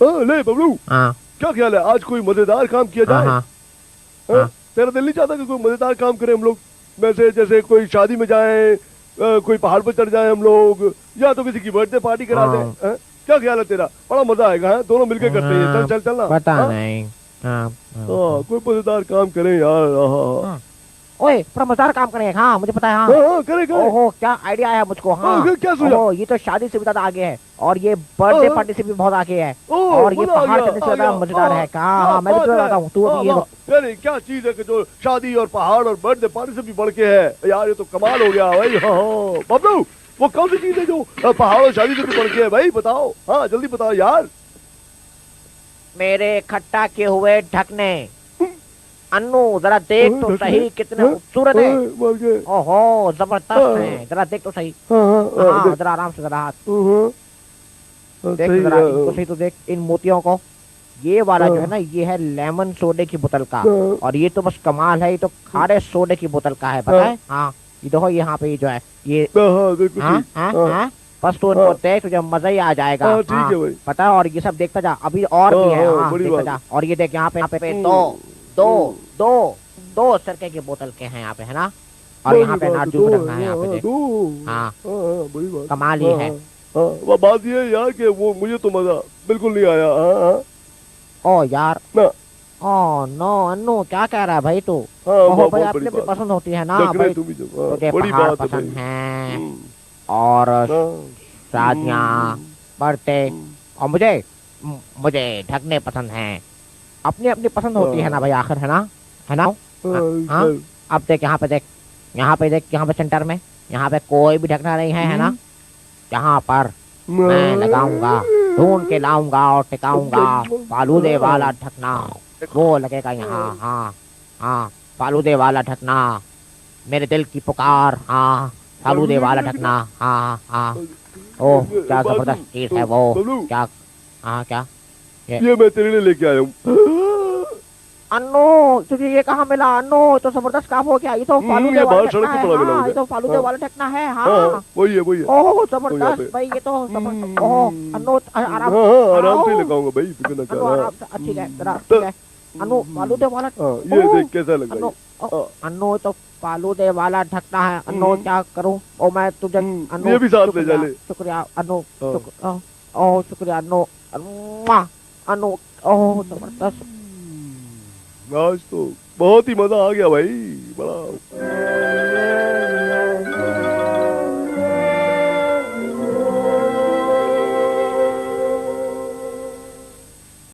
ले बबलू, हाँ क्या ख्याल है आज कोई मजेदार काम किया हाँ जाए? हाँ हाँ? तेरा दिल नहीं चाहता कि कोई मजेदार काम करें हम लोग? वैसे जैसे कोई शादी में जाए, कोई पहाड़ पर चढ़ जाए हम लोग, या तो किसी की बर्थडे पार्टी करा दे। हाँ क्या ख्याल है तेरा? बड़ा मजा आएगा। हाँ, दोनों मिलके करते हैं। चल चल चलना। पता हाँ नहीं। हाँ हाँ, कोई मजेदार काम करें यार। हाँ हाँ। ओए पूरा मजेदार काम करेंगे। हाँ मुझे पता है। हाँ हाँ हाँ, करे करे। ओहो क्या आइडिया आया मुझको। हाँ क्या सोचा? ओहो ये तो शादी से भी ज्यादा आगे है, और ये बर्थडे पार्टी से भी बहुत आगे है, और ये मजा आ पहाड़ गया, चढ़ने से आ ज्यादा गया। मजेदार है। हाँ क्या हाँ मैं भी बात तुम्हें है। बताता हूँ, तू अभी ये वाह, अरे क्या चीज है कि जो शादी और पहाड़ और बर्थडे पार्टी से भी बढ़ के है यार। ये तो कमाल हो गया भाई। हाँ हाँ बबलू, वो कौन सी चीज है जो पहाड़ और शादी से भी बढ़ के है भाई? बताओ। हाँ जल्दी बताओ यार। मेरे खट्टा किए हुए ढकने। अन्नू जरा देख तो सही कितने खूबसूरत है। मर गए। ओहो जबरदस्त है, जरा देख तो सही। हाँ जरा आराम से जरा हाथ देख तो जरा, इनको सही तो देख इन मोतियों को। ये वाला जो है ना, ये है लेमन सोडे की बोतल का, और ये तो बस कमाल है, ये तो खारे सोडे की बोतल का है, पता है। हाँ ये देखो यहाँ पे ये जो है ये। हाँ हाँ हाँ बस तू इनको देख, तुझे मजा ही आ जाएगा। ठीक है भाई। पता है, और ये सब देखता जा, अभी और भी है। हाँ देखता जा, और ये देख यहाँ पे दो दो दो दो सिरके की बोतल के हैं यहाँ पे, है ना, और यहाँ पे नाजूक रखना है यहाँ पे देख। हाँ बड़ी बात। कमाल ही है। वो बात ये है यार कि वो मुझे तो मजा बिल्कुल नहीं आया। ओ यार ना। ओ नो अन्नू क्या कह रहा है भाई तू? हाँ, ओहो भाई बहुत अपने बड़ी भी बात। पसंद होती है ना नखरे भाई, तुम ही जो, तुझे बड़ी पहाड़ बात है पसंद भाई। है, और शादियाँ, बर्थडे, और मुझे मुझे ढकने पसंद हैं। अपनी अपनी पसंद होती है ना भाई आखिर, है ना, है ना। हाँ अब देख यहाँ पे देख, यहाँ पे देख, यहाँ पे सेंटर में यहाँ पे कोई भी ढकना नहीं है ना। यहाँ पर मैं लगाऊंगा, ढूंढ के लाऊंगा और टिकाऊंगा फालूदे वाला ढकना, वो लगेगा यहाँ। हाँ हाँ फालूदे वाला ढकना, मेरे दिल की पुकार। हाँ फालूदे वाला ढकना। हाँ हाँ ओह क्या जबरदस्त चीज है वो। क्या? हाँ क्या? ये मैं तेरे लिए लेके आया हूँ। अन्नू तुझे ये कहाँ मिला? अन्नू तो जबरदस्त काम हो गया, ये तो फालूदे वाला ढकना है। हाँ ये तो फालूदे वाला ढकना है। हाँ वही है वही है। ओह जबरदस्त भाई, ये तो जबरदस्त। ओह अन्नू आराम आराम से लगाऊंगा भाई, फिक्र ना कर। आराम से, ठीक है जरा, ठीक है। अन्नू फालूदे वाला, ये देख कैसा लग रहा है। अन्नू तो फालूदे वाला ढकना है। अन्नू क्या करूँ? ओ मैं तुझे अन्नू ये भी साथ ले जा ले। शुक्रिया अन्नू, ओह शुक्रिया अन्नू। अन्नू ओह जबरदस्त। आज तो बहुत ही मजा आ गया भाई, बड़ा।